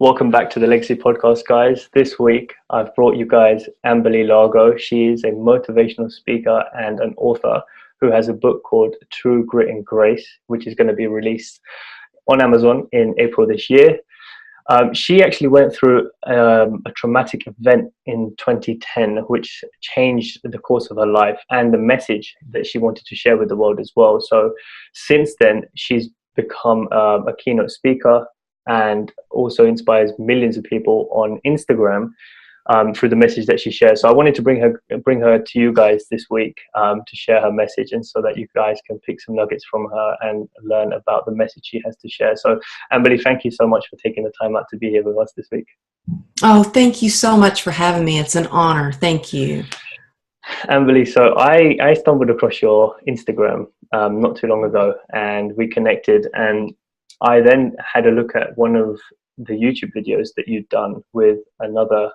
Welcome back to the Legacy Podcast, guys. This week, I've brought you guys Amberlys Lago. She is a motivational speaker and an author who has a book called True Grit and Grace, which is going to be released on Amazon in April this year. She actually went through a traumatic event in 2010, which changed the course of her life and the message that she wanted to share with the world as well. So since then, she's become a keynote speaker and also inspires millions of people on Instagram through the message that she shares. So I wanted to bring her to you guys this week to share her message, and so that you guys can pick some nuggets from her and learn about the message she has to share. So Amberly, thank you so much for taking the time out to be here with us this week. Oh, thank you so much for having me. It's an honor. Thank you. Amberly, so I stumbled across your Instagram not too long ago, and we connected, and I then had a look at one of the YouTube videos that you'd done with another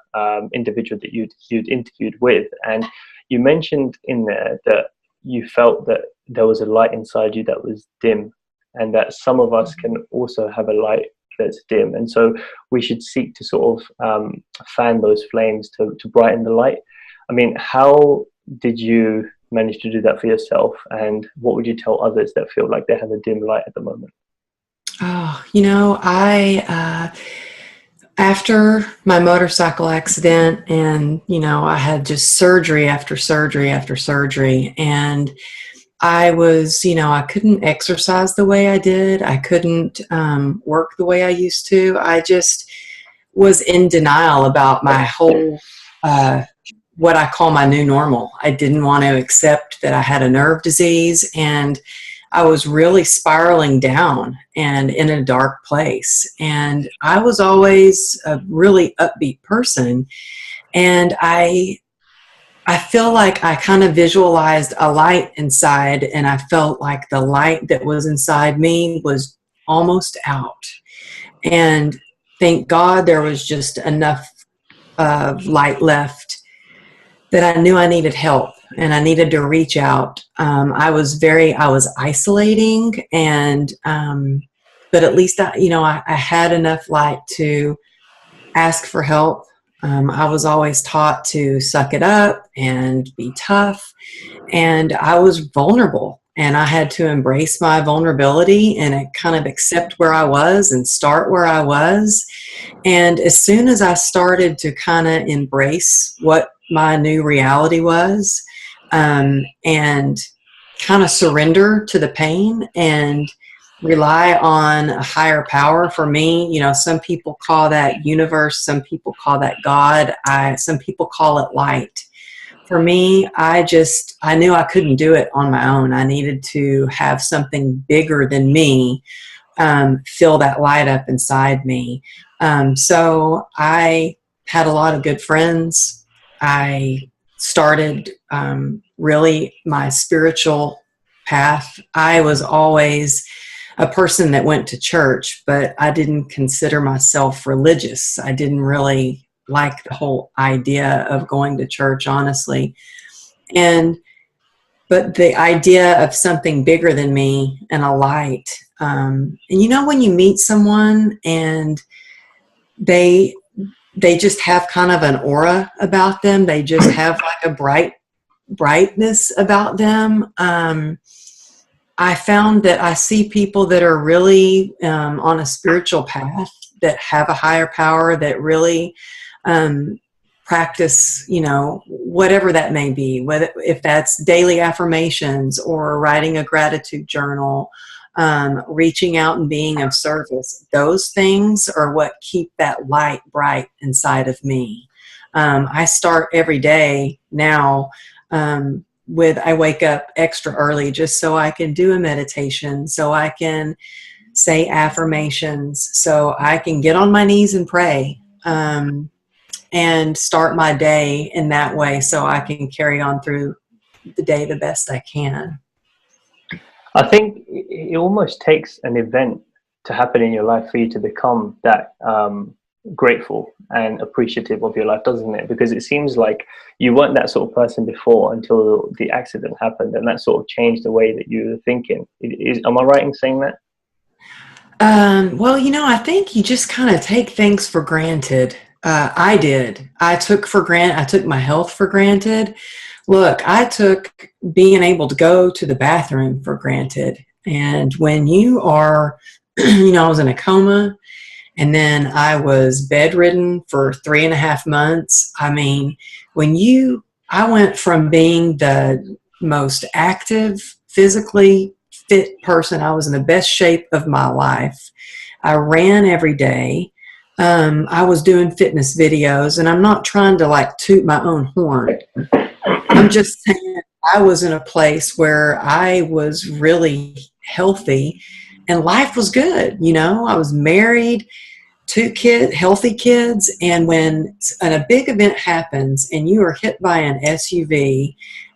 individual that you'd interviewed with, and you mentioned in there that you felt that there was a light inside you that was dim, and that some of us can also have a light that's dim, and so we should seek to sort of fan those flames to brighten the light. I mean, how did you manage to do that for yourself, and what would you tell others that feel like they have a dim light at the moment? Oh, after my motorcycle accident, and, I had just surgery after surgery after surgery, and I was, I couldn't exercise the way I did. I couldn't work the way I used to. I just was in denial about my whole, what I call my new normal. I didn't want to accept that I had a nerve disease, and I was really spiraling down and in a dark place. And I was always a really upbeat person. And I feel like I kind of visualized a light inside, and I felt like the light that was inside me was almost out. And thank God there was just enough light left that I knew I needed help and I needed to reach out. I was isolating, and but at least I had enough light to ask for help. I was always taught to suck it up and be tough, and I was vulnerable, and I had to embrace my vulnerability and kind of accept where I was and start where I was. And as soon as I started to kind of embrace what my new reality was, and kind of surrender to the pain and rely on a higher power. For me, some people call that universe, some people call that God, some people call it light. For me, I knew I couldn't do it on my own. I needed to have something bigger than me fill that light up inside me. So I had a lot of good friends. I started really my spiritual path. I was always a person that went to church, but I didn't consider myself religious. I didn't really like the whole idea of going to church, honestly. But the idea of something bigger than me and a light. And when you meet someone and they just have kind of an aura about them, they just have like a brightness about them. I found that I see people that are really on a spiritual path, that have a higher power, that really practice, whatever that may be, whether if that's daily affirmations or writing a gratitude journal, reaching out and being of service. Those things are what keep that light bright inside of me. I start every day now I wake up extra early just so I can do a meditation, so I can say affirmations, so I can get on my knees and pray, and start my day in that way so I can carry on through the day the best I can. I think it almost takes an event to happen in your life for you to become that grateful and appreciative of your life, doesn't it? Because it seems like you weren't that sort of person before until the accident happened, and that sort of changed the way that you were thinking. Am I right in saying that? Well, I think you just kind of take things for granted. I did. I took my health for granted. Look, I took being able to go to the bathroom for granted. And when you are, I was in a coma, and then I was bedridden for 3.5 months. I mean, I went from being the most active, physically fit person. I was in the best shape of my life. I ran every day. I was doing fitness videos, and I'm not trying to like toot my own horn. I'm just saying I was in a place where I was really healthy and life was good. I was married, 2 kids, healthy kids. And when a big event happens and you are hit by an SUV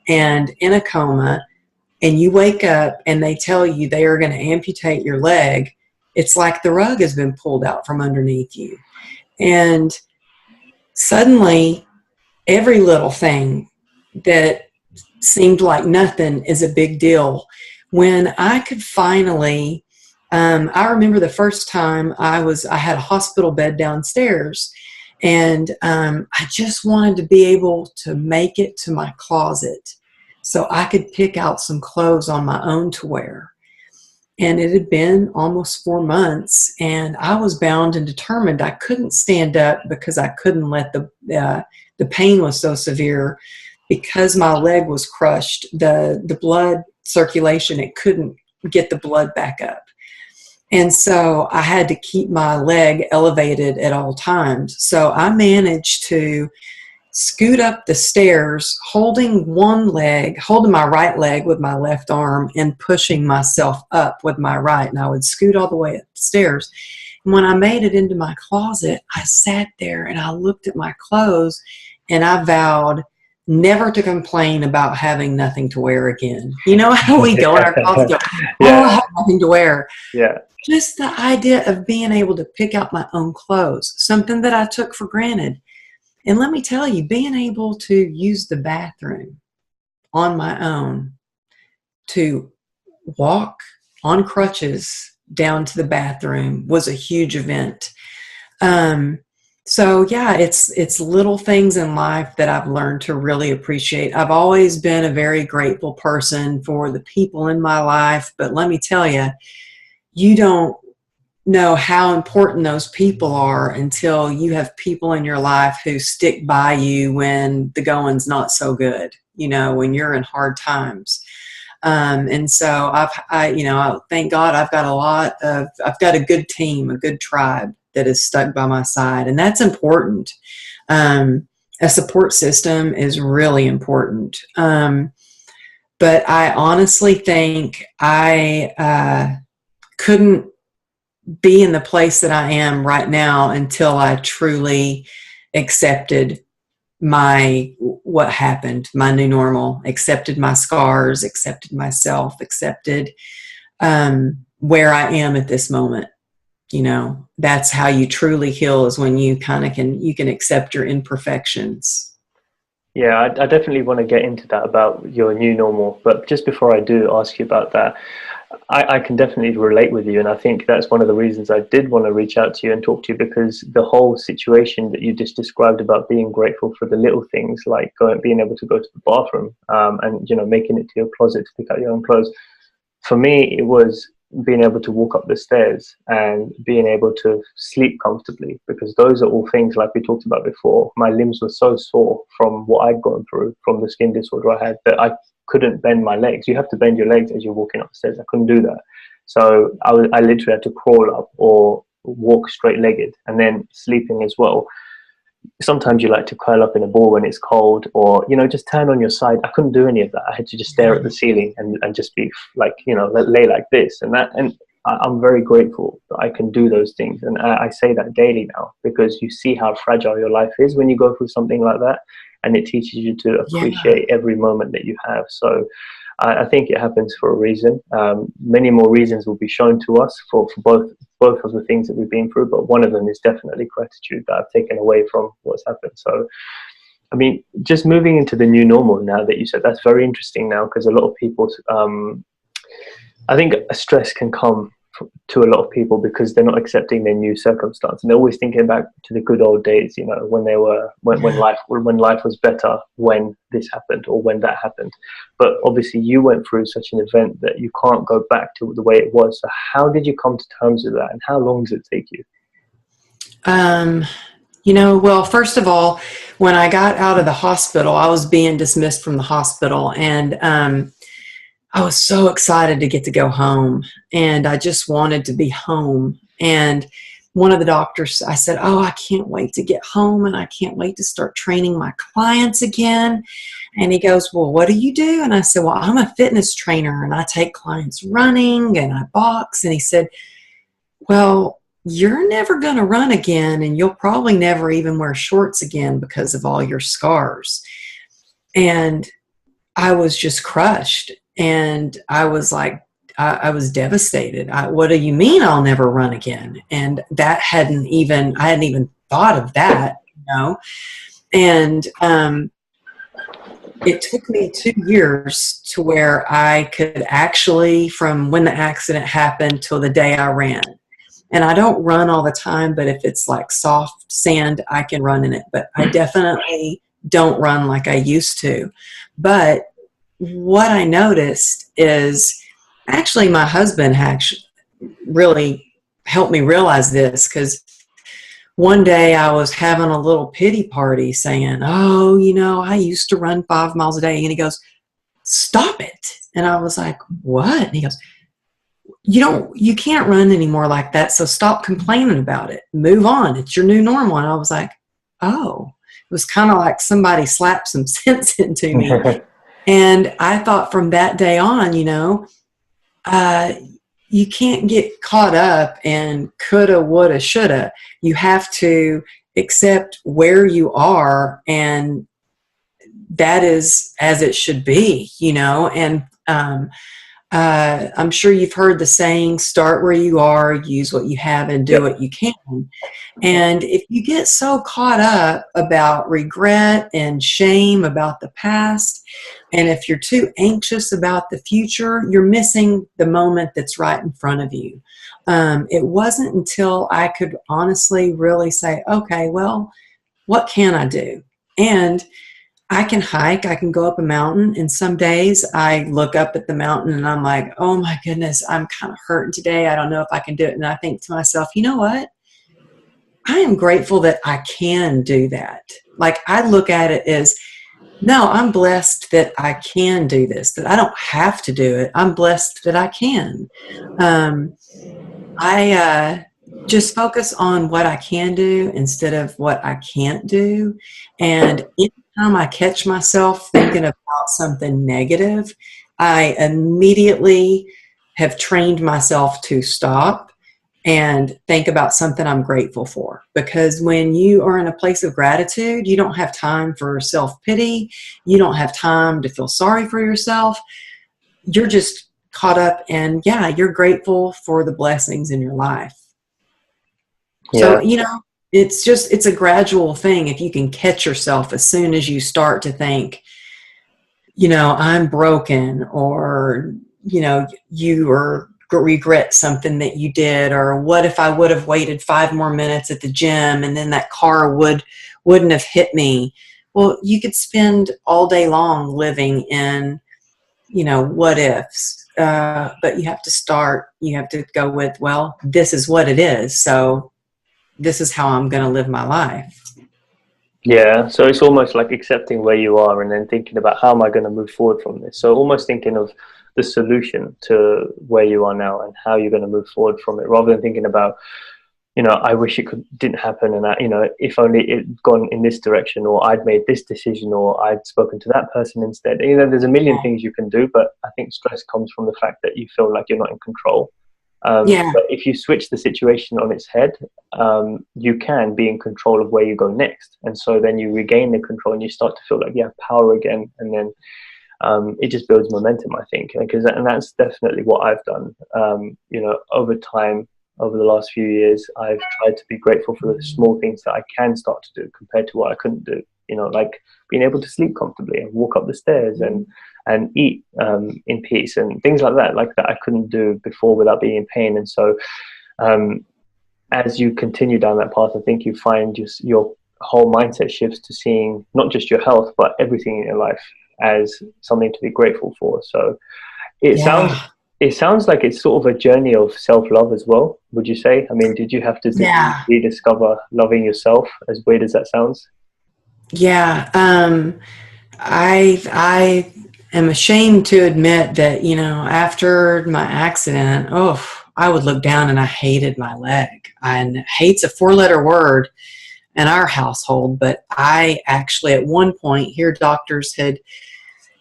and in a coma, and you wake up and they tell you they are going to amputate your leg, it's like the rug has been pulled out from underneath you. And suddenly, every little thing that seemed like nothing is a big deal. When I could finally, I remember the first time I had a hospital bed downstairs, and I just wanted to be able to make it to my closet so I could pick out some clothes on my own to wear. And it had been almost 4 months, and I was bound and determined. I couldn't stand up because I couldn't let the pain was so severe. Because my leg was crushed, the blood circulation, it couldn't get the blood back up. And so I had to keep my leg elevated at all times. So I managed to scoot up the stairs, holding my right leg with my left arm and pushing myself up with my right. And I would scoot all the way up the stairs. And when I made it into my closet, I sat there and I looked at my clothes and I vowed never to complain about having nothing to wear again. You know how we go in our closet, go, I have nothing to wear. Yeah. Just the idea of being able to pick out my own clothes, something that I took for granted. And let me tell you, being able to use the bathroom on my own, to walk on crutches down to the bathroom was a huge event. So yeah, it's little things in life that I've learned to really appreciate. I've always been a very grateful person for the people in my life, but let me tell you, you don't know how important those people are until you have people in your life who stick by you when the going's not so good, when you're in hard times. And so I thank God I've got a good team, a good tribe that is stuck by my side. And that's important. A support system is really important. But I honestly think I couldn't be in the place that I am right now until I truly accepted what happened, my new normal, accepted my scars, accepted myself, accepted where I am at this moment. That's how you truly heal, is when you can accept your imperfections. Yeah, I definitely want to get into that about your new normal. But just before I do ask you about that, I can definitely relate with you. And I think that's one of the reasons I did want to reach out to you and talk to you, because the whole situation that you just described about being grateful for the little things, like being able to go to the bathroom and, making it to your closet to pick out your own clothes. For me, it was being able to walk up the stairs and being able to sleep comfortably, because those are all things, like we talked about before. My limbs were so sore from what I'd gone through from the skin disorder I had that I couldn't bend my legs. You have to bend your legs as you're walking up the stairs. I couldn't do that. So I literally had to crawl up or walk straight legged, and then sleeping as well. Sometimes you like to curl up in a ball when it's cold, or just turn on your side. I couldn't do any of that. I had to just stare at the ceiling and just be like, lay like this and that. And I'm very grateful that I can do those things, and I say that daily now, because you see how fragile your life is when you go through something like that, and it teaches you to appreciate every moment that you have. So I think it happens for a reason. Many more reasons will be shown to us for both of the things that we've been through, but one of them is definitely gratitude that I've taken away from what's happened. So, I mean, just moving into the new normal now that you said, that's very interesting now, because a lot of people, I think stress can come to a lot of people because they're not accepting their new circumstance, and they're always thinking back to the good old days, you know, when they were when life was better, when this happened or when that happened. But obviously you went through such an event that you can't go back to the way it was. So how did you come to terms with that, and how long does it take you? You know, well, first of all, when I got out of the hospital, I was being dismissed from the hospital, and I was so excited to get to go home, and I just wanted to be home. And one of the doctors, I said, "Oh, I can't wait to get home, and I can't wait to start training my clients again." And he goes, "Well, what do you do?" And I said, "Well, I'm a fitness trainer, and I take clients running, and I box." And he said, "Well, you're never going to run again, and you'll probably never even wear shorts again because of all your scars." And I was just crushed. And I was like, I was devastated. What do you mean I'll never run again? And I hadn't even thought of that, you know? And it took me 2 years to where I could actually, from when the accident happened till the day I ran. And I don't run all the time, but if it's like soft sand, I can run in it. But I definitely don't run like I used to. But what I noticed is actually my husband really helped me realize this, because one day I was having a little pity party saying, "Oh, you know, I used to run 5 miles a day." And he goes, "Stop it." And I was like, "What?" And he goes, you can't run anymore like that. So stop complaining about it. Move on. It's your new normal." And I was like, oh, it was kind of like somebody slapped some sense into me. And I thought from that day on, you know, you can't get caught up in coulda, woulda, shoulda. You have to accept where you are, and that is as it should be, you know. And I'm sure you've heard the saying, start where you are, use what you have, and do what you can. And if you get so caught up about regret and shame about the past, and if you're too anxious about the future, you're missing the moment that's right in front of you. It wasn't until I could honestly really say, okay, well, what can I do? And I can hike, I can go up a mountain, and some days I look up at the mountain and I'm like, oh my goodness, I'm kind of hurting today. I don't know if I can do it. And I think to myself, you know what? I am grateful that I can do that. Like, I look at it as, no, I'm blessed that I can do this, that I don't have to do it. I'm blessed that I can. I just focus on what I can do instead of what I can't do. And anytime I catch myself thinking about something negative, I immediately have trained myself to stop and think about something I'm grateful for. Because when you are in a place of gratitude, you don't have time for self-pity. You don't have time to feel sorry for yourself. You're just caught up, and yeah, you're grateful for the blessings in your life. Yeah. So, you know, it's a gradual thing. If you can catch yourself as soon as you start to think, you know, I'm broken, or, you know, you regret something that you did, or what if I would have waited 5 more minutes at the gym and then that car wouldn't have hit me. Well, you could spend all day long living in, you know, what ifs. But you have to go with, well, this is what it is. So this is how I'm going to live my life. Yeah, so it's almost like accepting where you are and then thinking about, how am I going to move forward from this? So almost thinking of the solution to where you are now and how you're going to move forward from it, rather than thinking about, you know, I wish it didn't happen, and that, you know, if only it'd gone in this direction, or I'd made this decision, or I'd spoken to that person instead. You know, there's a million things you can do, but I think stress comes from the fact that you feel like you're not in control. But if you switch the situation on its head, you can be in control of where you go next. And so then you regain the control and you start to feel like you have power again. And then it just builds momentum, I think. And that's definitely what I've done. You know, over time, over the last few years, I've tried to be grateful for the small things that I can start to do compared to what I couldn't do. You know, like being able to sleep comfortably and walk up the stairs, and and eat in peace and things like that I couldn't do before without being in pain. And so as you continue down that path, I think you find just your whole mindset shifts to seeing not just your health but everything in your life as something to be grateful for. So it sounds Yeah. it sounds like it's sort of a journey of self-love as well, would you say? I mean, did you have to Yeah. rediscover loving yourself, as weird as that sounds? Yeah. I am ashamed to admit that, after my accident, I would look down and I hated my leg. And hate's a 4-letter word in our household, but I actually at one point here doctors had,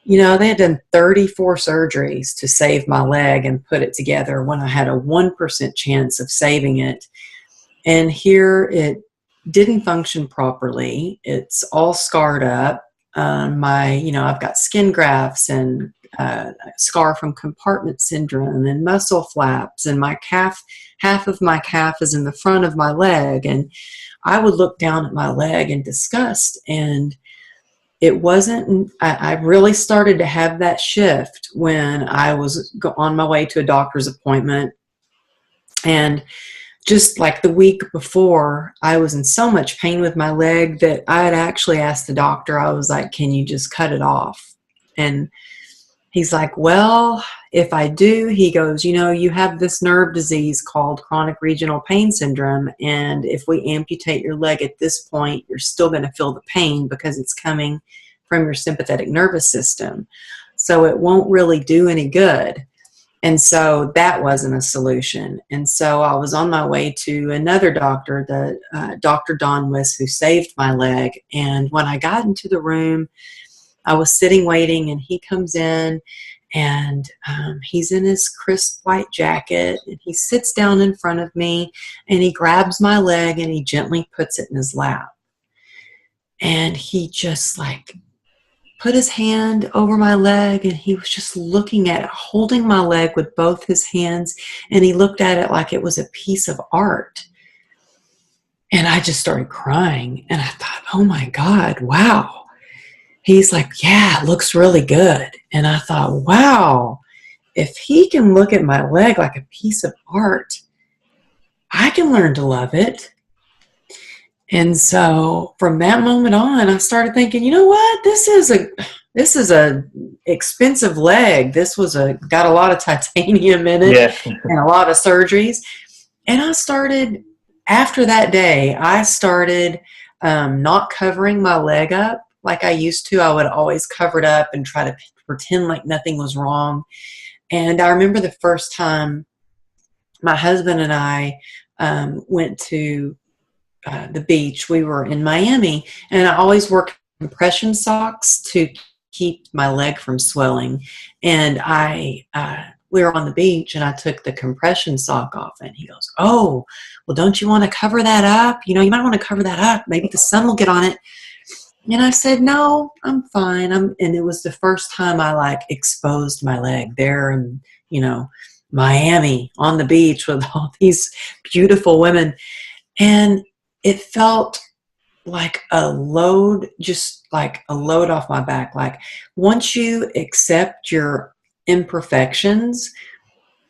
they had done 34 surgeries to save my leg and put it together when I had a 1% chance of saving it. And here it didn't function properly. It's all scarred up. I've got skin grafts and a scar from compartment syndrome and muscle flaps, and my calf, half of my calf is in the front of my leg. And I would look down at my leg in disgust, and it wasn't, I really started to have that shift when I was on my way to a doctor's appointment. And just like the week before, I was in so much pain with my leg that I had actually asked the doctor, I was like, can you just cut it off? And he's like, well, if I do, he goes, you have this nerve disease called chronic regional pain syndrome. And if we amputate your leg at this point, you're still going to feel the pain because it's coming from your sympathetic nervous system. So it won't really do any good. And so that wasn't a solution. And so I was on my way to another doctor, Dr. Don Wiss, who saved my leg. And when I got into the room, I was sitting waiting, and he comes in, and he's in his crisp white jacket, and he sits down in front of me, and he grabs my leg and he gently puts it in his lap. And he just put his hand over my leg, and he was just looking at it, holding my leg with both his hands, and he looked at it like it was a piece of art. And I just started crying, and I thought, oh my God, wow. He's like, yeah, it looks really good. And I thought, wow, if he can look at my leg like a piece of art, I can learn to love it. And so from that moment on, I started thinking, you know what? This is a expensive leg. This was got a lot of titanium in it, Yeah. and a lot of surgeries. And after that day, I started not covering my leg up like I used to. I would always cover it up and try to pretend like nothing was wrong. And I remember the first time my husband and I went to the beach. We were in Miami, and I always wore compression socks to keep my leg from swelling. And we were on the beach, and I took the compression sock off, and he goes, oh, well, don't you want to cover that up? You might want to cover that up. Maybe the sun will get on it. And I said, no, I'm fine. And it was the first time I exposed my leg there in, Miami on the beach with all these beautiful women. And it felt like a load, just like a load off my back. Like once you accept your imperfections,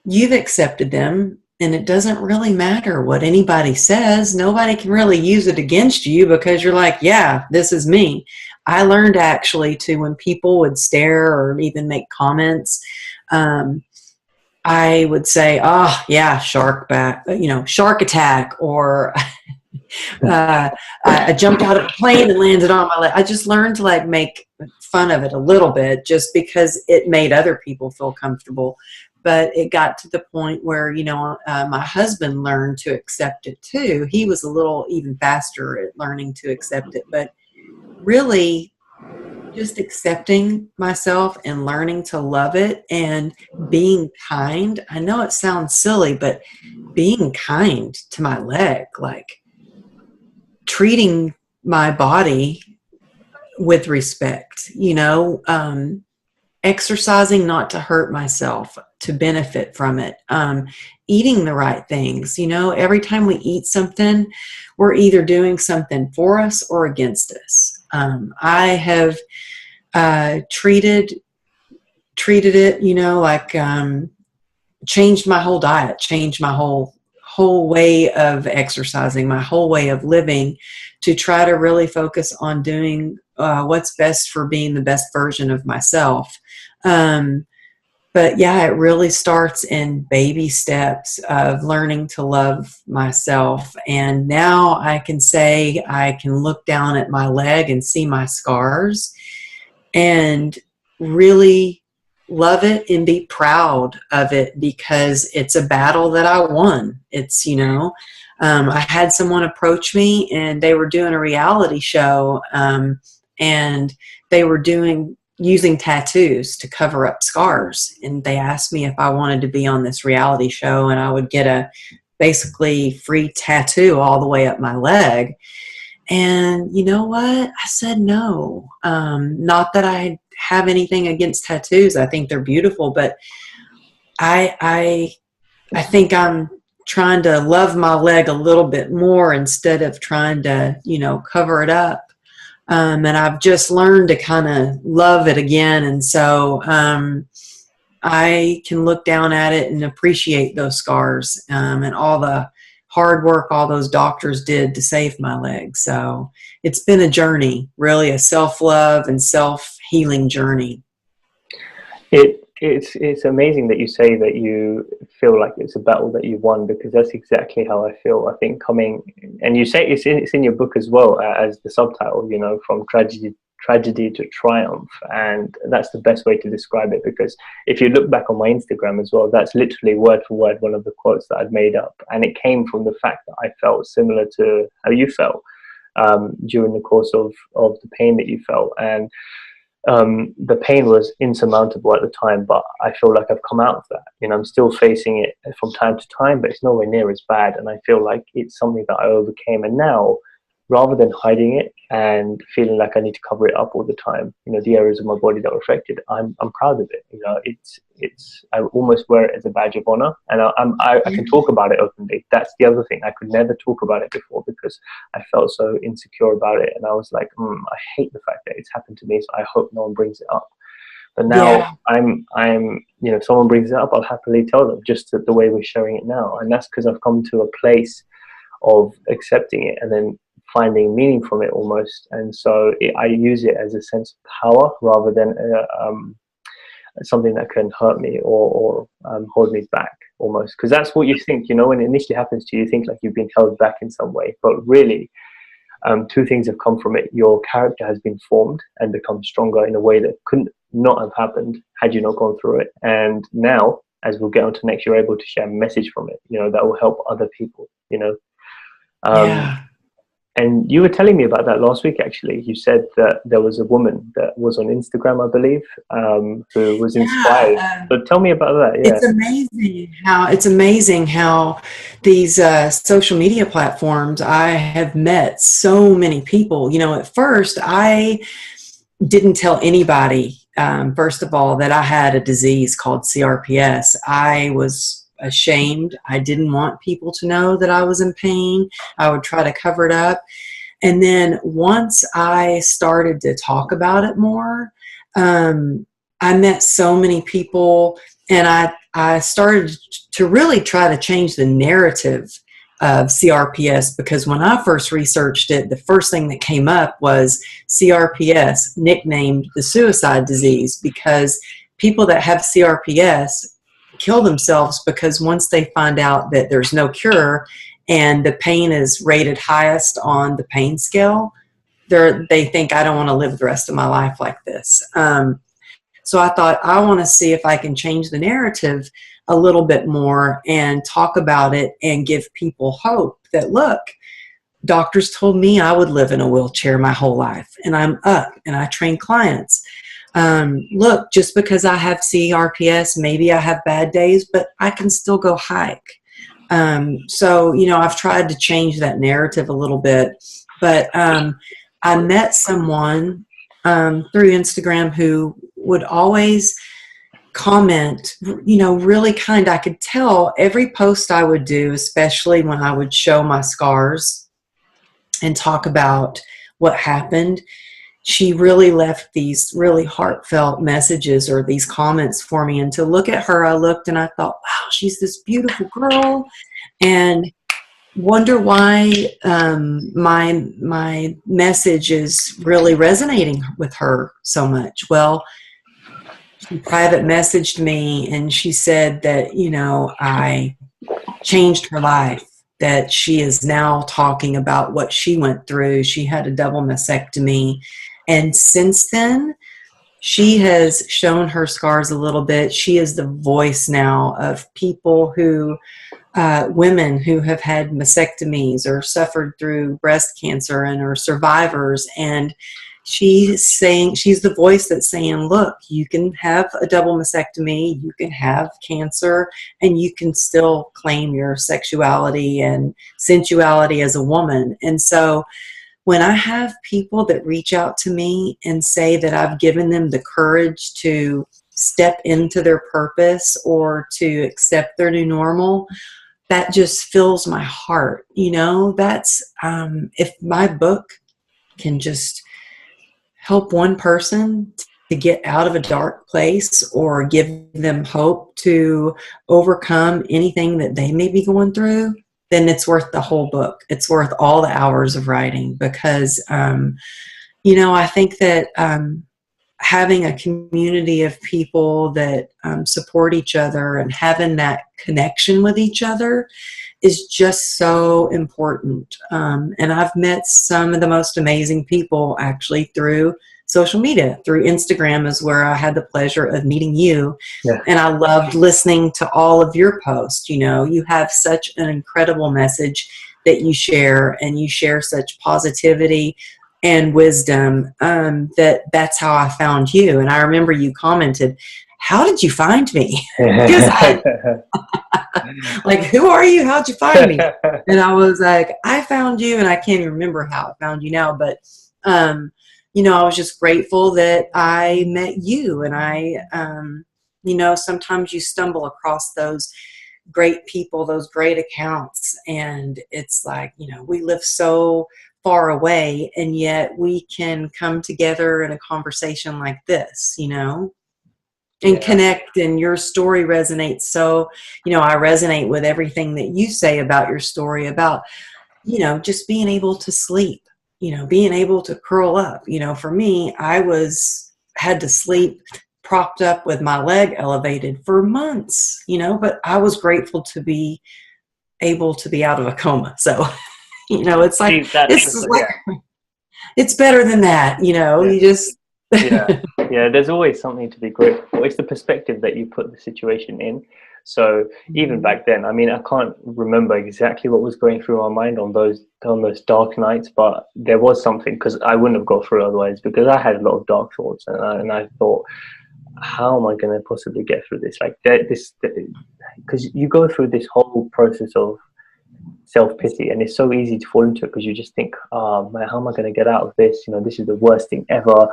you've accepted them, and it doesn't really matter what anybody says. Nobody can really use it against you because you're like, yeah, this is me. I learned actually to, when people would stare or even make comments, I would say, oh yeah, shark attack, or I jumped out of a plane and landed on my leg. I just learned to make fun of it a little bit just because it made other people feel comfortable. But it got to the point where, my husband learned to accept it too. He was a little even faster at learning to accept it. But really, just accepting myself and learning to love it and being kind. I know it sounds silly, but being kind to my leg, treating my body with respect, exercising not to hurt myself, to benefit from it, eating the right things. Every time we eat something, we're either doing something for us or against us. I have treated treated it, like changed my whole diet, changed my whole way of exercising, my whole way of living, to try to really focus on doing what's best for being the best version of myself. But yeah, it really starts in baby steps of learning to love myself. And now I can say I can look down at my leg and see my scars and really love it and be proud of it, because it's a battle that I won. It's, I had someone approach me and they were doing a reality show, and they were using tattoos to cover up scars. And they asked me if I wanted to be on this reality show, and I would get a basically free tattoo all the way up my leg. And you know what? I said no. Not that I have anything against tattoos. I think they're beautiful, but I think I'm trying to love my leg a little bit more instead of trying to, cover it up. And I've just learned to kind of love it again. And so I can look down at it and appreciate those scars, and all the hard work all those doctors did to save my leg. So it's been a journey, really a self-love and self-healing journey. It's amazing that you say that you feel like it's a battle that you won, because that's exactly how I feel. I think and you say it's in your book as well, as the subtitle, from tragedy to triumph, and that's the best way to describe it. Because if you look back on my Instagram as well, that's literally word for word one of the quotes that I'd made up, and it came from the fact that I felt similar to how you felt during the course of the pain that you felt. And the pain was insurmountable at the time, but I feel like I've come out of that. I'm still facing it from time to time, but it's nowhere near as bad. And I feel like it's something that I overcame. And now, rather than hiding it and feeling like I need to cover it up all the time, the areas of my body that were affected, I'm proud of it. I almost wear it as a badge of honor, and I can talk about it openly. That's the other thing. I could never talk about it before because I felt so insecure about it, and I was like, I hate the fact that it's happened to me, so I hope no one brings it up. But now I'm if someone brings it up, I'll happily tell them, just the way we're sharing it now. And that's because I've come to a place of accepting it and then finding meaning from it almost. And so I use it as a sense of power rather than something that can hurt me or hold me back almost. Because that's what you think, when it initially happens to you, you think like you've been held back in some way. But really, two things have come from it. Your character has been formed and become stronger in a way that couldn't not have happened had you not gone through it. And now, as we'll get on to next, you're able to share a message from it, that will help other people, And you were telling me about that last week, actually. You said that there was a woman that was on Instagram, I believe, who was inspired. So tell me about that. Yeah. It's amazing how these social media platforms, I have met so many people. At first, I didn't tell anybody, first of all, that I had a disease called CRPS. I was ashamed. I didn't want people to know that I was in pain. I would try to cover it up. And then once I started to talk about it more, I met so many people, and I started to really try to change the narrative of CRPS, because when I first researched it, the first thing that came up was CRPS, nicknamed the suicide disease, because people that have CRPS kill themselves because once they find out that there's no cure and the pain is rated highest on the pain scale, they think, I don't want to live the rest of my life like this. So I thought, I want to see if I can change the narrative a little bit more and talk about it and give people hope that, look, doctors told me I would live in a wheelchair my whole life, and I'm up and I train clients. Look, just because I have CRPS, maybe I have bad days, but I can still go hike. So, I've tried to change that narrative a little bit, but I met someone through Instagram who would always comment, really kind. I could tell every post I would do, especially when I would show my scars and talk about what happened, she really left these really heartfelt messages or these comments for me. And to look at her, I looked and I thought, wow, she's this beautiful girl. And wonder why my message is really resonating with her so much. Well, she private messaged me and she said that, you know, I changed her life, that she is now talking about what she went through. She had a double mastectomy. And since then, she has shown her scars a little bit. She is the voice now of people who, women who have had mastectomies or suffered through breast cancer and are survivors. And she's saying, she's the voice that's saying, look, you can have a double mastectomy, you can have cancer, and you can still claim your sexuality and sensuality as a woman. And so when I have people that reach out to me and say that I've given them the courage to step into their purpose or to accept their new normal, that just fills my heart. You know, that's, if my book can just help one person to get out of a dark place or give them hope to overcome anything that they may be going through, then it's worth the whole book. It's worth all the hours of writing because, you know, I think that having a community of people that support each other and having that connection with each other is just so important. And I've met some of the most amazing people actually through social media. Through Instagram is where I had the pleasure of meeting you. Yeah. And I loved listening to all of your posts. You know, you have such an incredible message that you share, and you share such positivity and wisdom, that's how I found you. And I remember you commented, how did you find me? Because like, who are you? How'd you find me? And I was like, I found you, and I can't even remember how I found you now, but, you know, I was just grateful that I met you. And I, you know, sometimes you stumble across those great people, those great accounts, and it's like, you know, we live so far away, and yet we can come together in a conversation like this, you know, and connect, and your story resonates. So, you know, I resonate with everything that you say about your story, about, you know, just being able to sleep, you know, being able to curl up. You know, for me, had to sleep propped up with my leg elevated for months, you know, but I was grateful to be able to be out of a coma. So, you know, it's like, it's better than that, you know, you just. Yeah, there's always something to be grateful for. It's the perspective that you put the situation in. So even back then, I mean, I can't remember exactly what was going through my mind on those dark nights, but there was something, because I wouldn't have got through otherwise, because I had a lot of dark thoughts, and I thought, how am I going to possibly get through this? Like because you go through this whole process of self-pity, and it's so easy to fall into it, because you just think, oh man, how am I going to get out of this? You know, this is the worst thing ever.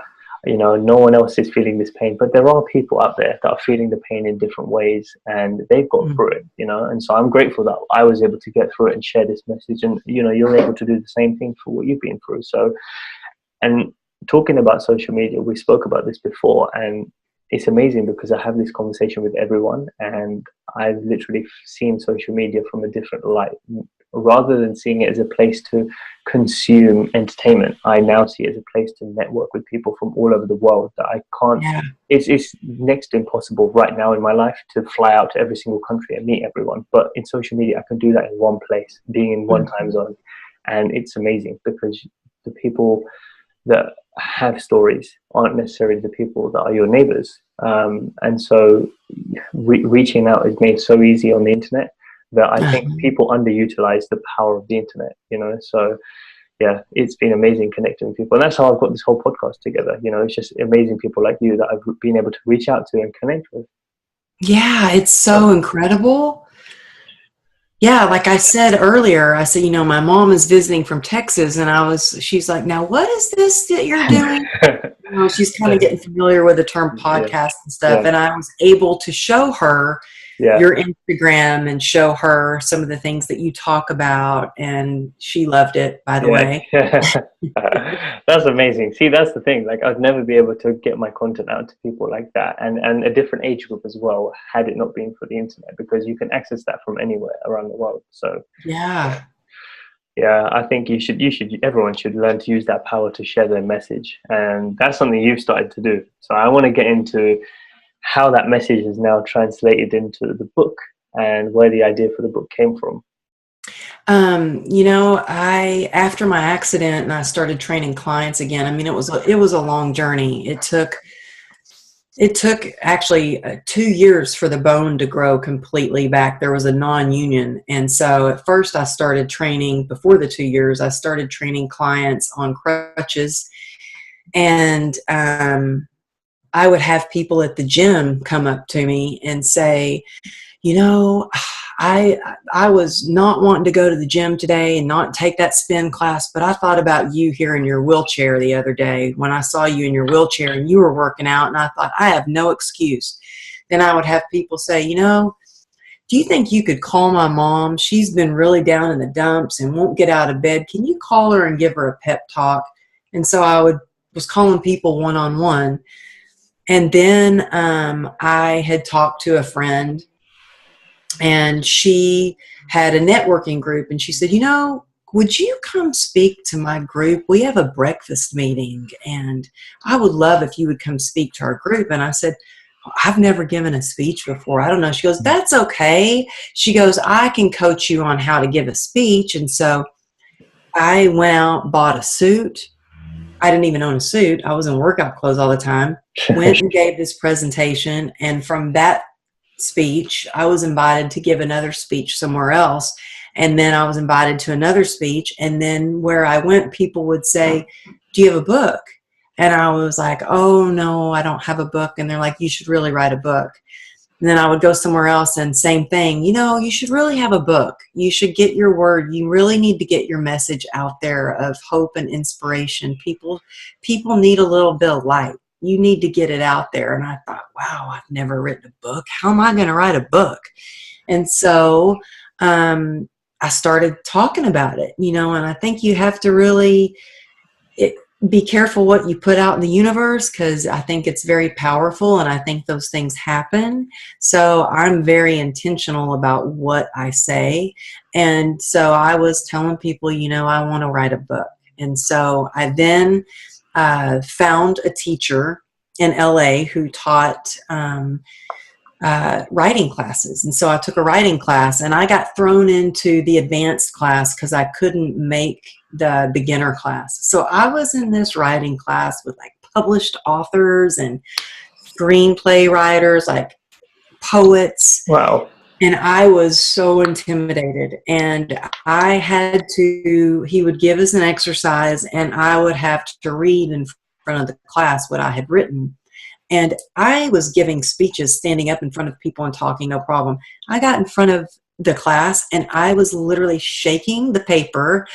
You know, no one else is feeling this pain, but there are people out there that are feeling the pain in different ways, and they've got through it, you know. And so I'm grateful that I was able to get through it and share this message, and, you know, you're able to do the same thing for what you've been through. So, and talking about social media, we spoke about this before, and it's amazing because I have this conversation with everyone, and I've literally seen social media from a different light. Rather than seeing it as a place to consume entertainment, I now see it as a place to network with people from all over the world that I can't. Yeah. It's next to impossible right now in my life to fly out to every single country and meet everyone. But in social media, I can do that in one place, being in one time zone. And it's amazing because the people that have stories aren't necessarily the people that are your neighbors. And so reaching out is made so easy on the internet that I think people underutilize the power of the internet, you know. So yeah, it's been amazing connecting with people. And that's how I've got this whole podcast together. You know, it's just amazing people like you that I've been able to reach out to and connect with. Yeah, it's so incredible. Yeah, like I said earlier, I said, you know, my mom is visiting from Texas, and she's like, now what is this that you're doing? You know, she's kind of getting familiar with the term podcast and stuff. And I was able to show her Yeah. your Instagram and show her some of the things that you talk about. And she loved it, by the Yeah. way. That's amazing. See, that's the thing. Like, I'd never be able to get my content out to people like that, and a different age group as well, had it not been for the internet, because you can access that from anywhere around the world. So Yeah. yeah, I think everyone should learn to use that power to share their message, and that's something you've started to do. So I want to get into how that message is now translated into the book, and where the idea for the book came from. After my accident and I started training clients again, I mean, it was a long journey. It took actually 2 years for the bone to grow completely back. There was a non-union. And so at first I started training, before the 2 years, I started training clients on crutches. And I would have people at the gym come up to me and say, I was not wanting to go to the gym today and not take that spin class, but I thought about you here in your wheelchair the other day when I saw you in your wheelchair and you were working out, and I thought, I have no excuse. Then I would have people say, do you think you could call my mom? She's been really down in the dumps and won't get out of bed. Can you call her and give her a pep talk? And so was calling people one-on-one. And then I had talked to a friend, and she had a networking group, and she said, would you come speak to my group? We have a breakfast meeting, and I would love if you would come speak to our group. And I said, I've never given a speech before. I don't know. She goes, that's okay. She goes, I can coach you on how to give a speech. And so I went out, bought a suit. I didn't even own a suit. I was in workout clothes all the time. Went and gave this presentation, and from that speech, I was invited to give another speech somewhere else, and then I was invited to another speech, and then where I went, people would say, do you have a book? And I was like, oh no, I don't have a book. And they're like, you should really write a book. And then I would go somewhere else, and same thing, you should really have a book. You should get your word. You really need to get your message out there of hope and inspiration. People need a little bit of light. You need to get it out there. And I thought, wow, I've never written a book. How am I going to write a book? And so I started talking about it, and I think you have to really be careful what you put out in the universe, because I think it's very powerful, and I think those things happen. So I'm very intentional about what I say. And so I was telling people, I want to write a book. And so I then found a teacher in LA who taught writing classes. And so I took a writing class, and I got thrown into the advanced class because I couldn't make the beginner class. So I was in this writing class with like published authors and screenplay writers, like poets. Wow. And I was so intimidated, and he would give us an exercise, and I would have to read in front of the class what I had written. And I was giving speeches, standing up in front of people and talking, no problem. I got in front of the class, and I was literally shaking the paper,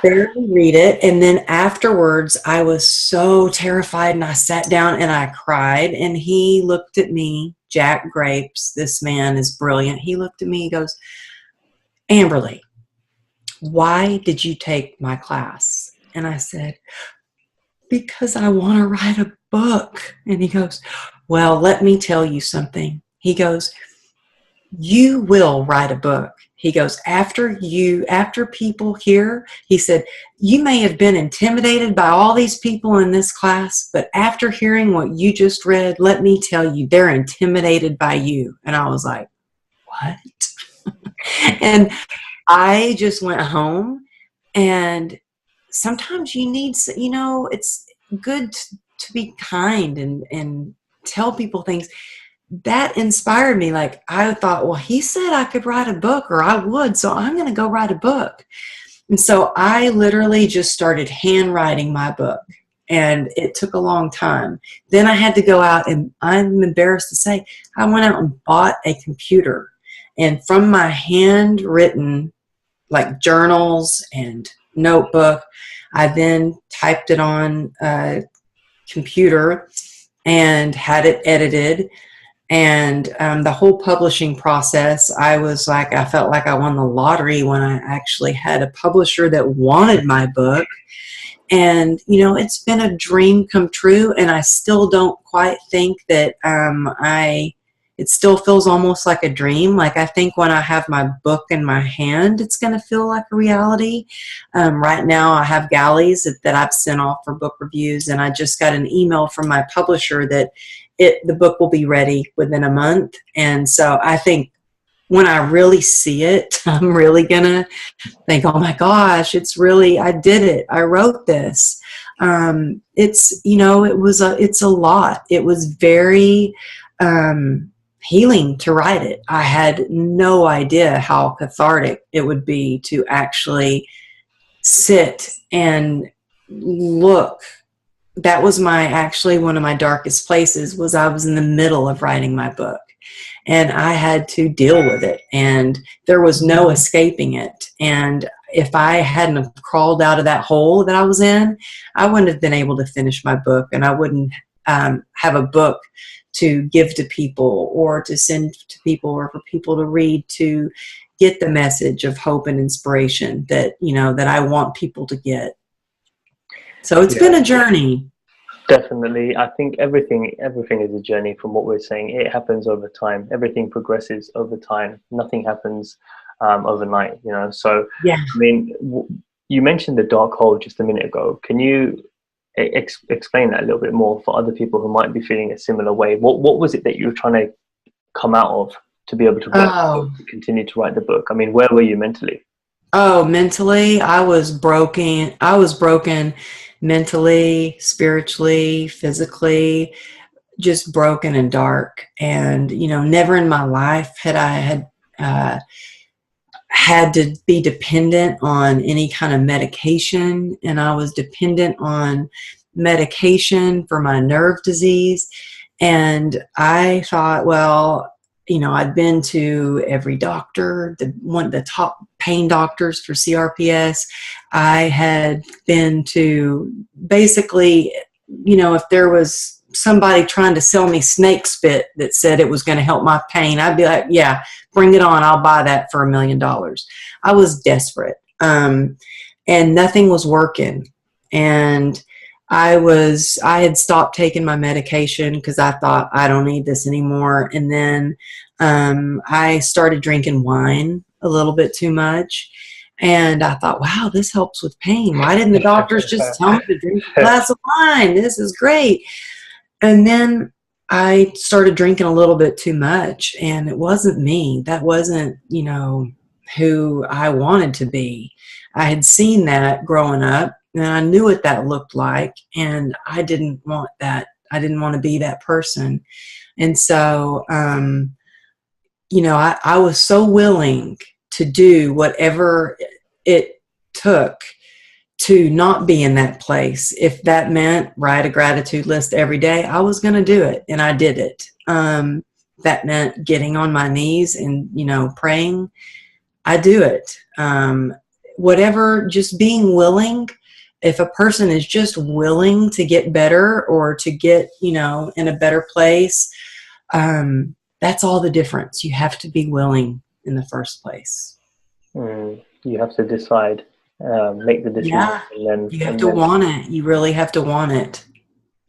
barely read it. And then afterwards, I was so terrified, and I sat down and I cried. And he looked at me, Jack Grapes, this man is brilliant. He looked at me, he goes, Amberly, why did you take my class? And I said, because I want to write a book. And he goes, well, let me tell you something. He goes, you will write a book. He goes, after people here, he said, you may have been intimidated by all these people in this class, but after hearing what you just read, let me tell you, they're intimidated by you. And I was like, what? And I just went home, and sometimes you need, it's good to be kind and tell people things. That inspired me. Like, I thought, well, he said I could write a book, or I would, so I'm going to go write a book. And so I literally just started handwriting my book, and it took a long time. Then I had to go out, and I'm embarrassed to say, I went out and bought a computer, and from my handwritten, like, journals and notebook, I then typed it on a computer and had it edited. And the whole publishing process, I felt like I won the lottery when I actually had a publisher that wanted my book. And, it's been a dream come true. And I still don't quite think that it still feels almost like a dream. Like, I think when I have my book in my hand, it's going to feel like a reality. Right now, I have galleys that I've sent off for book reviews. And I just got an email from my publisher that the book will be ready within a month. And so I think when I really see it, I'm really going to think, oh my gosh, I did it. I wrote this. It's a lot. It was very healing to write it. I had no idea how cathartic it would be to actually sit and look. That was one of my darkest places. Was I was in the middle of writing my book, and I had to deal with it, and there was no escaping it. And if I hadn't crawled out of that hole that I was in, I wouldn't have been able to finish my book, and I wouldn't have a book to give to people or to send to people or for people to read, to get the message of hope and inspiration that I want people to get. So it's been a journey. Definitely. I think everything is a journey. From what we're saying, it happens over time. Everything progresses over time. Nothing happens overnight, So, yeah. I mean, you mentioned the dark hole just a minute ago. Can you explain that a little bit more for other people who might be feeling a similar way? What was it that you were trying to come out of to be able to continue to write the book? I mean, where were you mentally? Oh, mentally, I was broken. I was broken mentally, spiritually, physically, just broken and dark. And, never in my life had I had to be dependent on any kind of medication. And I was dependent on medication for my nerve disease. And I thought, well, I'd been to every doctor, the top pain doctors for CRPS. I had been to basically, if there was somebody trying to sell me snake spit that said it was going to help my pain, I'd be like, yeah, bring it on. I'll buy that for $1 million. I was desperate. And nothing was working. And I had stopped taking my medication because I thought I don't need this anymore. And then I started drinking wine a little bit too much. And I thought, wow, this helps with pain. Why didn't the doctors just tell me to drink a glass of wine? This is great. And then I started drinking a little bit too much, and it wasn't me. That wasn't, who I wanted to be. I had seen that growing up, and I knew what that looked like, and I didn't want that. I didn't want to be that person. And so, I was so willing to do whatever it took to not be in that place. If that meant write a gratitude list every day, I was going to do it, and I did it. That meant getting on my knees and, praying. I do it. Whatever, just being willing. If a person is just willing to get better or to get, in a better place, that's all the difference. You have to be willing in the first place. You have to decide, make the decision. Yeah, you have to want it. You really have to want it.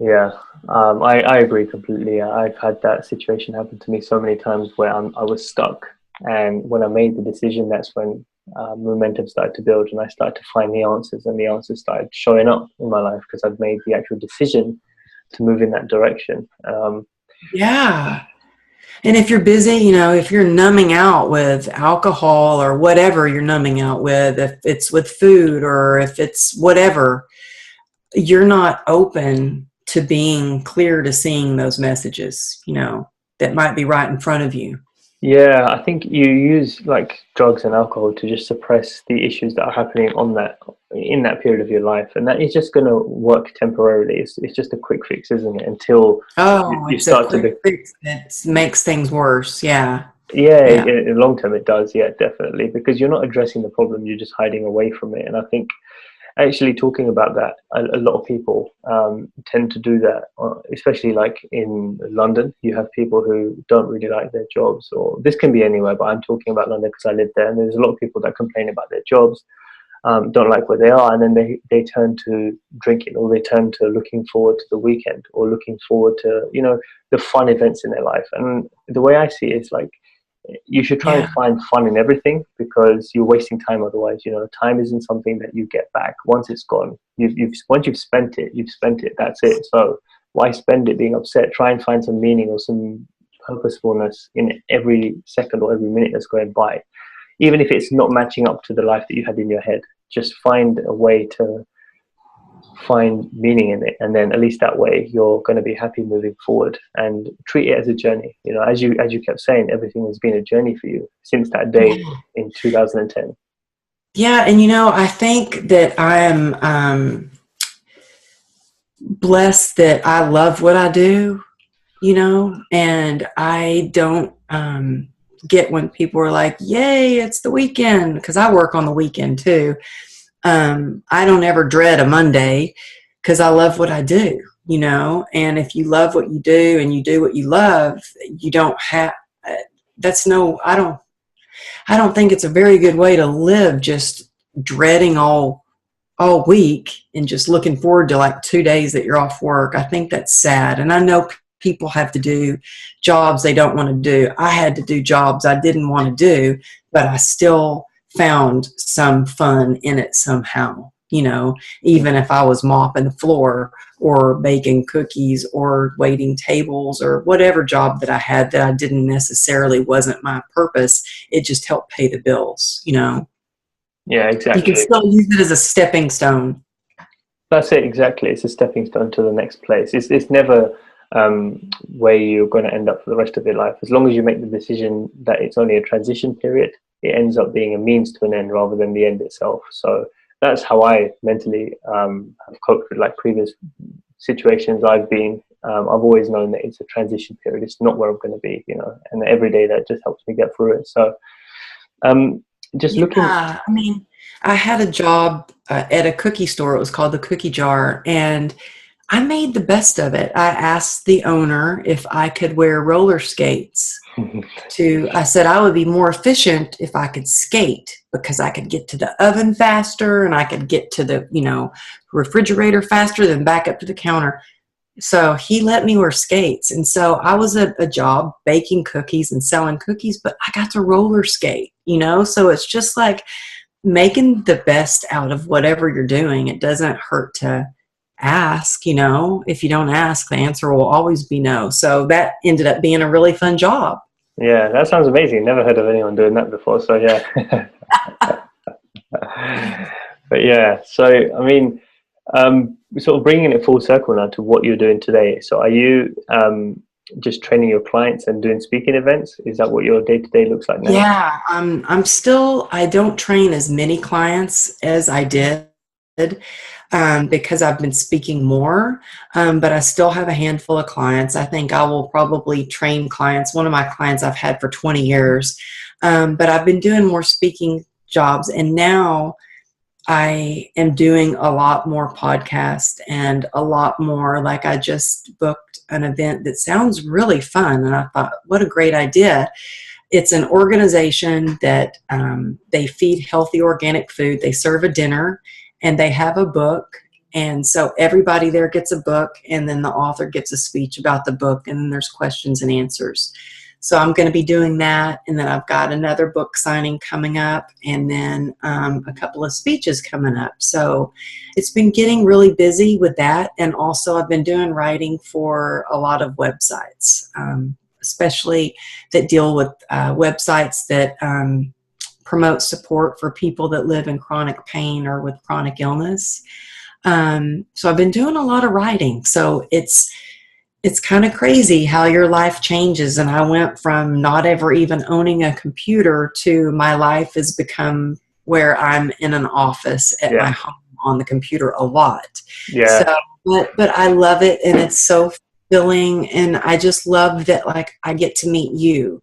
Yeah, I agree completely. I've had that situation happen to me so many times where I was stuck. And when I made the decision, that's when momentum started to build, and I started to find the answers, and the answers started showing up in my life because I'd made the actual decision to move in that direction. Yeah. And if you're busy, if you're numbing out with alcohol or whatever you're numbing out with, if it's with food or if it's whatever, you're not open to being clear to seeing those messages, that might be right in front of you. Yeah, I think you use like drugs and alcohol to just suppress the issues that are happening in that period of your life, and that is just going to work temporarily. It's just a quick fix, isn't it? Until you start to fix that makes things worse. Yeah. Yeah, in the long term it does. Yeah, definitely, because you're not addressing the problem; you're just hiding away from it. And I think actually talking about that, a lot of people tend to do that, especially like in London. You have people who don't really like their jobs, or this can be anywhere, but I'm talking about London because I live there, and there's a lot of people that complain about their jobs, don't like where they are, and then they turn to drinking, or they turn to looking forward to the weekend, or looking forward to, you know, the fun events in their life. And the way I see it is like, you should try and find fun in everything, because you're wasting time otherwise. You know, time isn't something that you get back. Once it's gone, once you've spent it, that's it. So why spend it being upset? Try and find some meaning or some purposefulness in every second or every minute that's going by, even if it's not matching up to the life that you had in your head. Just find a way to find meaning in it, and then at least that way you're going to be happy moving forward, and treat it as a journey. You know, as you kept saying, everything has been a journey for you since that day in 2010. Yeah, and you know, I think that I am blessed that I love what I do, you know, and I don't get when people are like, yay, it's the weekend, because I work on the weekend too. I don't ever dread a Monday, because I love what I do, you know, and if you love what you do and you do what you love, you don't have, I don't think it's a very good way to live, just dreading all week and just looking forward to like 2 days that you're off work. I think that's sad. And I know people have to do jobs they don't want to do. I had to do jobs I didn't want to do, but I still found some fun in it somehow, you know, even if I was mopping the floor or baking cookies or waiting tables or whatever job that I had that I didn't necessarily wasn't my purpose. It just helped pay the bills, you know. Yeah, exactly. You can still use it as a stepping stone. That's it, exactly. It's a stepping stone to the next place. It's never where you're going to end up for the rest of your life. As long as you make the decision that it's only a transition period, it ends up being a means to an end rather than the end itself. So that's how I mentally have coped with like previous situations I've been. I've always known that it's a transition period. It's not where I'm going to be, you know, and every day that just helps me get through it. So just looking. I mean, I had a job at a cookie store. It was called the Cookie Jar, and I made the best of it. I asked the owner if I could wear roller skates. I said I would be more efficient if I could skate, because I could get to the oven faster and I could get to the, you know, refrigerator faster than back up to the counter. So he let me wear skates. And so I was at a job baking cookies and selling cookies, but I got to roller skate, you know? So it's just like making the best out of whatever you're doing. It doesn't hurt to ask, you know. If you don't ask, the answer will always be no. So that ended up being a really fun job. Yeah, that sounds amazing. Never heard of anyone doing that before. So yeah. But yeah, so I mean, sort of bringing it full circle now to what you're doing today. So are you just training your clients and doing speaking events? Is that what your day-to-day looks like now? Yeah, I don't train as many clients as I did, because I've been speaking more, but I still have a handful of clients. I think I will probably train clients. One of my clients I've had for 20 years, but I've been doing more speaking jobs, and now I am doing a lot more podcasts and a lot more, like I just booked an event that sounds really fun, and I thought, what a great idea. It's an organization that they feed healthy organic food. They serve a dinner, and they have a book. And so everybody there gets a book, and then the author gives a speech about the book, and then there's questions and answers. So I'm going to be doing that. And then I've got another book signing coming up, and then a couple of speeches coming up. So it's been getting really busy with that. And also I've been doing writing for a lot of websites, especially that deal with websites that promote support for people that live in chronic pain or with chronic illness. So I've been doing a lot of writing. So it's kind of crazy how your life changes. And I went from not ever even owning a computer to my life has become where I'm in an office at my home on the computer a lot. Yeah. So, but I love it, and it's so fulfilling. And I just love that, like, I get to meet you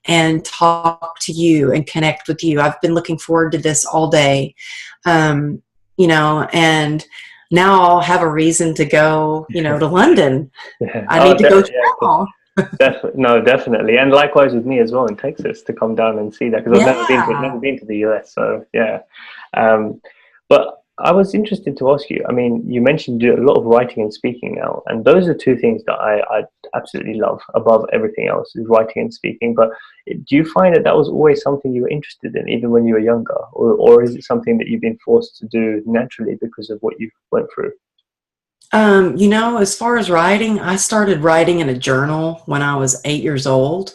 and talk to you and connect with you. I've been looking forward to this all day. and now I'll have a reason to go, to London. Yeah. I Oh, need to go travel. no, definitely, and likewise with me as well in Texas to come down and see that, because I've never Yeah. been to the US. So yeah, um, but I was interested to ask you. I mean, you mentioned you do a lot of writing and speaking now, and those are two things that I absolutely love above everything else, is writing and speaking. But do you find that that was always something you were interested in, even when you were younger, or is it something that you've been forced to do naturally because of what you went through? As far as writing, I started writing in a journal when I was 8 years old,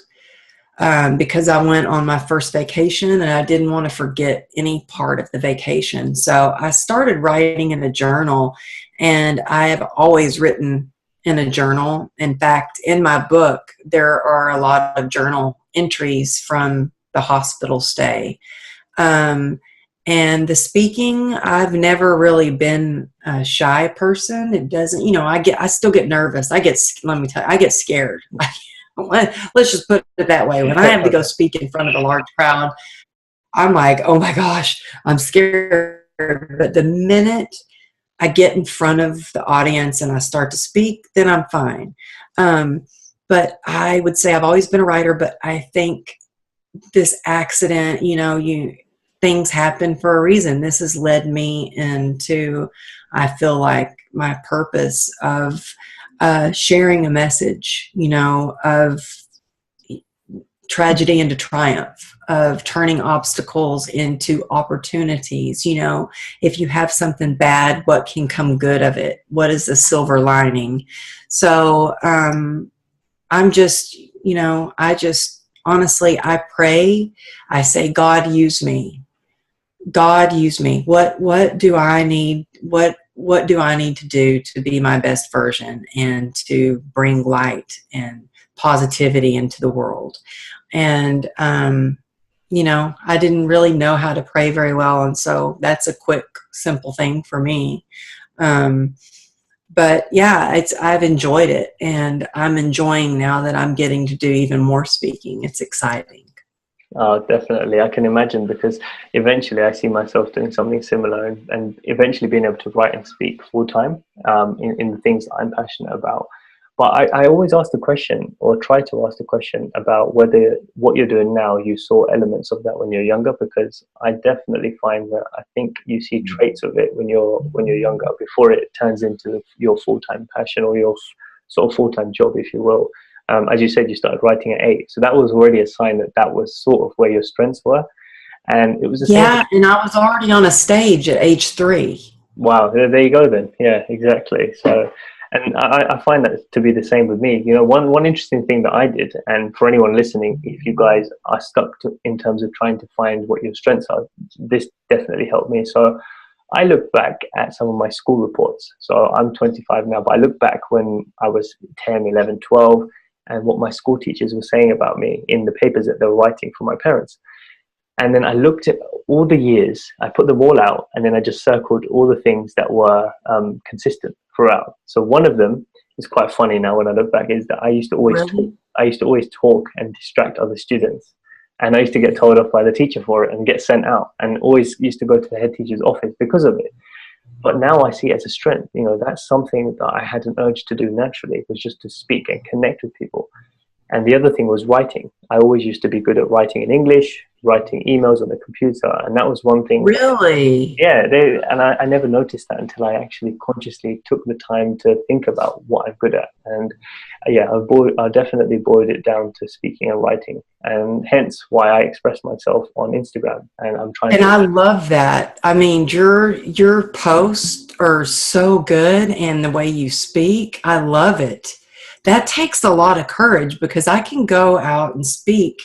because I went on my first vacation and I didn't want to forget any part of the vacation. So I started writing in a journal, and I have always written in a journal. In fact, in my book, there are a lot of journal entries from the hospital stay. Um, and the speaking, I've never really been a shy person. It doesn't, I still get nervous. Let me tell you, I get scared. Let's just put it that way. When I have to go speak in front of a large crowd, I'm like, oh my gosh, I'm scared. But the minute I get in front of the audience and I start to speak, then I'm fine. But I would say I've always been a writer, but I think this accident, things happen for a reason. This has led me into, I feel like, my purpose of sharing a message, of tragedy into triumph, of turning obstacles into opportunities. If you have something bad, what can come good of it? What is the silver lining? So I'm just, honestly, I pray. I say, God, use me. God, use me. What do I need? What do I need to do to be my best version and to bring light and positivity into the world? And I didn't really know how to pray very well, and so that's a quick, simple thing for me. But yeah, I've enjoyed it, and I'm enjoying now that I'm getting to do even more speaking. It's exciting. Definitely, I can imagine, because eventually I see myself doing something similar, and eventually being able to write and speak full time, in the things that I'm passionate about. But I always ask the question, or try to ask the question, about whether what you're doing now, you saw elements of that when you're younger, because I definitely find that I think you see traits of it when you're younger, before it turns into your full-time passion, or your sort of full-time job, if you will. As you said, you started writing at 8, so that was already a sign that that was sort of where your strengths were, and it was the same. Yeah, and I was already on a stage at age 3. Wow, there you go then. Yeah, exactly. So, and I find that to be the same with me. One interesting thing that I did, and for anyone listening, if you guys are stuck in terms of trying to find what your strengths are, this definitely helped me. So I look back at some of my school reports. So I'm 25 now, but I look back when I was 10, 11, 12, and what my school teachers were saying about me in the papers that they were writing for my parents. And then I looked at all the years, I put them all out, and then I just circled all the things that were consistent throughout. So one of them is quite funny now when I look back, is that I used to always talk. Really? I used to always talk and distract other students. And I used to get told off by the teacher for it and get sent out, and always used to go to the head teacher's office because of it. But now I see it as a strength. That's something that I had an urge to do naturally, was just to speak and connect with people. And the other thing was writing. I always used to be good at writing in English, writing emails on the computer, and that was one thing. Really? Yeah, I never noticed that until I actually consciously took the time to think about what I'm good at. And yeah, I definitely boiled it down to speaking and writing, and hence why I express myself on Instagram. And I'm trying And to. I love that. I mean, your posts are so good, and the way you speak, I love it. That takes a lot of courage, because I can go out and speak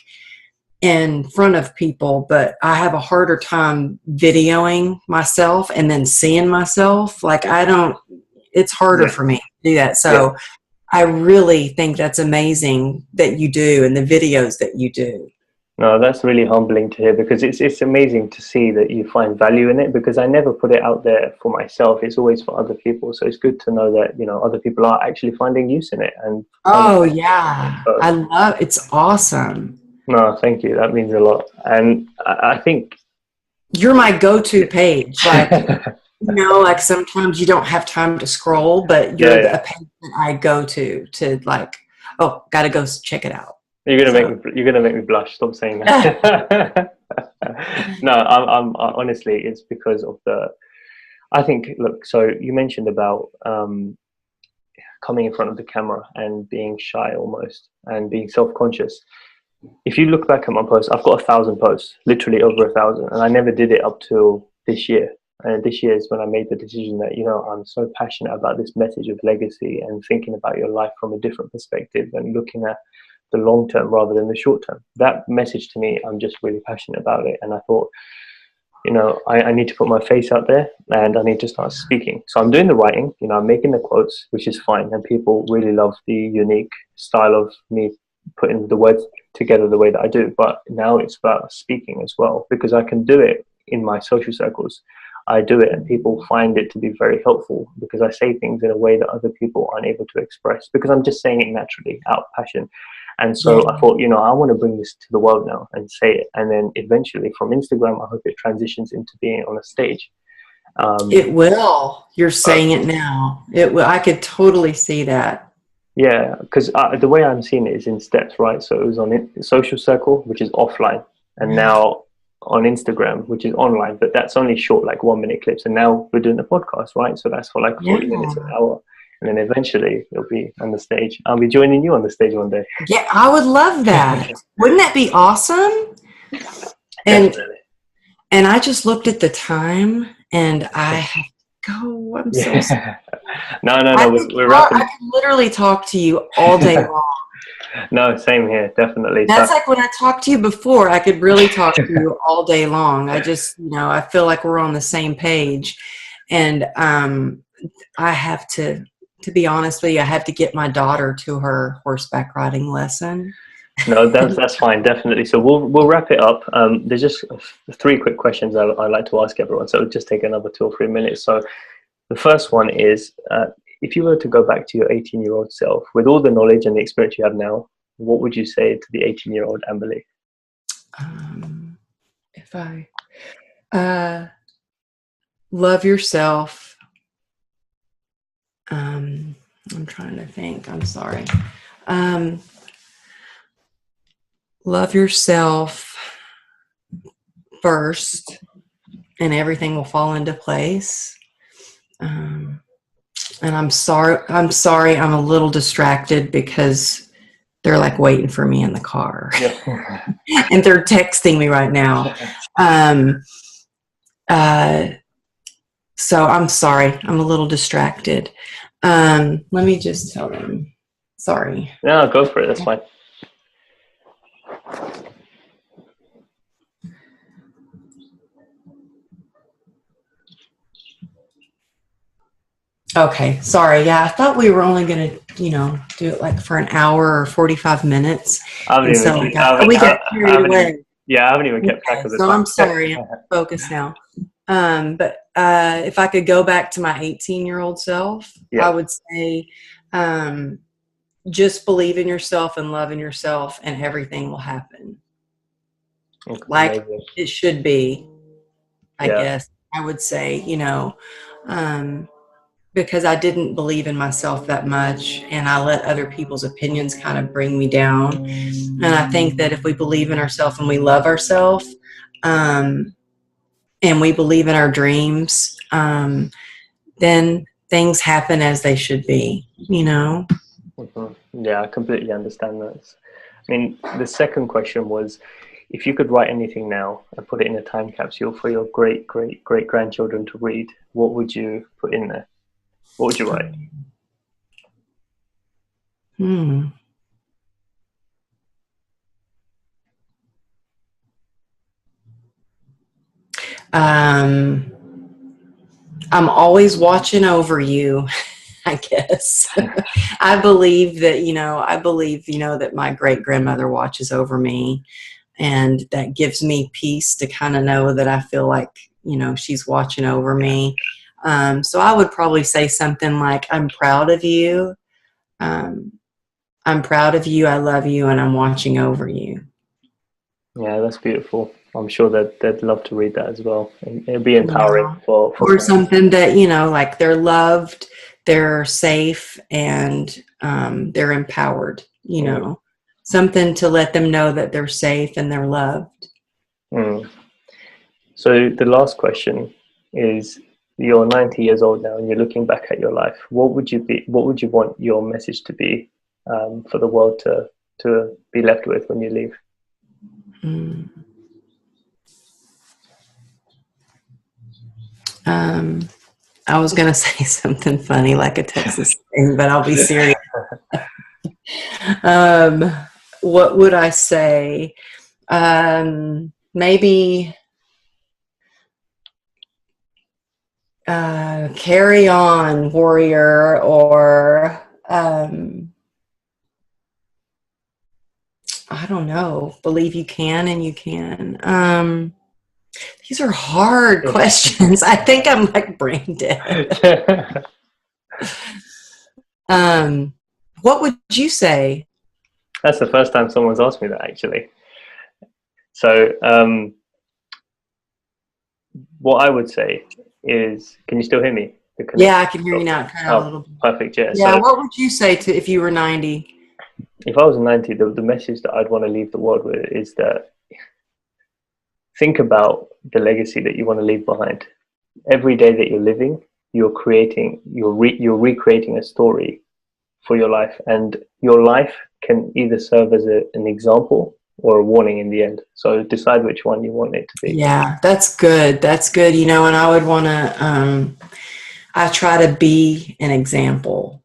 in front of people, but I have a harder time videoing myself and then seeing myself. Like, it's harder Yeah, for me to do that. yeah. So I really think that's amazing that you do, and the videos that you do. No, that's really humbling to hear, because it's amazing to see that you find value in it, because I never put it out there for myself. It's always for other people. So it's good to know that, other people are actually finding use in it and finding Oh it. yeah. So, It's awesome. no, thank you. That means a lot. And I think You're my go-to page. Like, like sometimes you don't have time to scroll, but you're a page that I go to like, oh, gotta go check it out. You're gonna make me blush. Stop saying that. No, I'm honestly, it's because of I think, look, so you mentioned about coming in front of the camera and being shy almost and being self-conscious. If you look back at my posts, I've got 1,000 posts, literally over 1,000, and I never did it up till this year. And this year is when I made the decision that, I'm so passionate about this message of legacy and thinking about your life from a different perspective and looking at the long term rather than the short term. That message to me, I'm just really passionate about it. And I thought, I need to put my face out there and I need to start speaking. So I'm doing the writing, I'm making the quotes, which is fine. And people really love the unique style of me putting the words together the way that I do. But now it's about speaking as well, because I can do it in my social circles. I do it and people find it to be very helpful because I say things in a way that other people aren't able to express because I'm just saying it naturally out of passion. And so I thought, I want to bring this to the world now and say it. And then eventually from Instagram, I hope it transitions into being on a stage. It will. You're saying it now. It will. I could totally see that. Yeah, because the way I'm seeing it is in steps, right? So it was on social circle, which is offline. And now on Instagram, which is online, but that's only short, like 1 minute clips. And now we're doing a podcast, right? So that's for like 40 minutes, an hour. And then eventually it'll be on the stage. I'll be joining you on the stage one day. Yeah, I would love that. Wouldn't that be awesome? Definitely. And I just looked at the time and I have to go. I'm so sorry. No, we're wrapping. I can literally talk to you all day long. No, same here, definitely. That's like when I talked to you before, I could really talk to you all day long. I just, I feel like we're on the same page. And I have to be honest with you, I have to get my daughter to her horseback riding lesson. No, that's fine, definitely. So we'll wrap it up. There's just 3 quick questions I like to ask everyone. So it'll just take another 2 or 3 minutes. So the first one is, if you were to go back to your 18-year-old self, with all the knowledge and the experience you have now, what would you say to the 18-year-old Amberly? If I love yourself. I'm trying to think. I'm sorry. Love yourself first, and everything will fall into place. And I'm sorry. I'm a little distracted because they're like waiting for me in the car, and they're texting me right now. So I'm sorry. I'm a little distracted. Let me just tell them. Sorry. No, go for it. That's fine. Okay, sorry. Yeah, I thought we were only going to, do it like for an hour or 45 minutes. We got carried away. Yeah, I haven't even kept track of the time. So I'm sorry. I'm focused now. But if I could go back to my 18-year-old self, I would say just believe in yourself and love in yourself and everything will happen. Okay, like amazing. It should be, I guess. I would say, because I didn't believe in myself that much and I let other people's opinions kind of bring me down. And I think that if we believe in ourselves and we love ourselves, and we believe in our dreams, then things happen as they should be, Mm-hmm. Yeah, I completely understand that. I mean, the second question was, if you could write anything now and put it in a time capsule for your great grandchildren to read, what would you put in there? What would you write? I'm always watching over you, I guess. I believe that, that my great grandmother watches over me, and that gives me peace to kind of know that I feel like, she's watching over me. So I would probably say something like, I'm proud of you. I'm proud of you. I love you. And I'm watching over you. Yeah, that's beautiful. I'm sure that they'd love to read that as well. It'd be empowering Yeah. for Or parents. something that, like they're loved, they're safe, and they're empowered, Mm, something to let them know that they're safe and they're loved. mm. So the last question is: you're 90 years old now, and you're looking back at your life. What would you be? What would you want your message to be for the world to be left with when you leave? Mm. Um, I was going to say something funny like a Texas thing, but I'll be serious. Um, what would I say? Maybe carry on, warrior, or I don't know, believe you can and you can. These are hard questions. I think I'm like brain dead. What would you say? That's the first time someone's asked me that, actually. So what I would say is, can you still hear me? The Yeah, connection. I can hear you now. Cut out a Oh, little bit. perfect. Yeah. Yeah, So what would you say to if you were 90? if I was 90, the message that I'd want to leave the world with is that think about the legacy that you want to leave behind. Every day that you're living, you're recreating a story for your life, and your life can either serve as an example or a warning in the end. So decide which one you want it to be. Yeah, that's good. That's good. And I would want to, I try to be an example,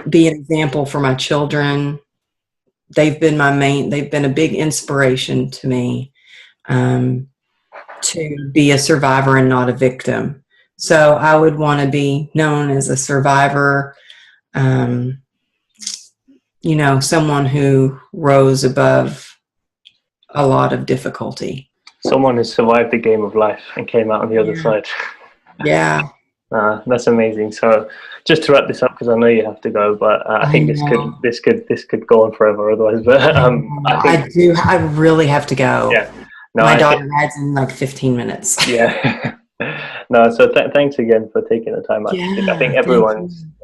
be an example for my children. They've been a big inspiration to me, to be a survivor and not a victim. So I would want to be known as a survivor, someone who rose above a lot of difficulty. Someone who survived the game of life and came out on the other Yeah. side. Yeah. That's amazing. So, just to wrap this up, because I know you have to go, but I I think know. this could go on forever otherwise. But I think, I do. I really have to go. yeah, no, My I think, daughter rides in like 15 minutes. yeah, no. So thanks again for taking the time. I think Yeah. Thank you.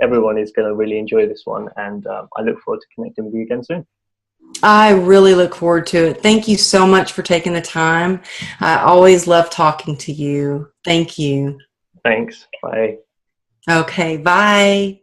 everyone is going to really enjoy this one, and I look forward to connecting with you again soon. I really look forward to it. Thank you so much for taking the time. I always love talking to you. Thank you. Thanks. Bye. Okay. Bye.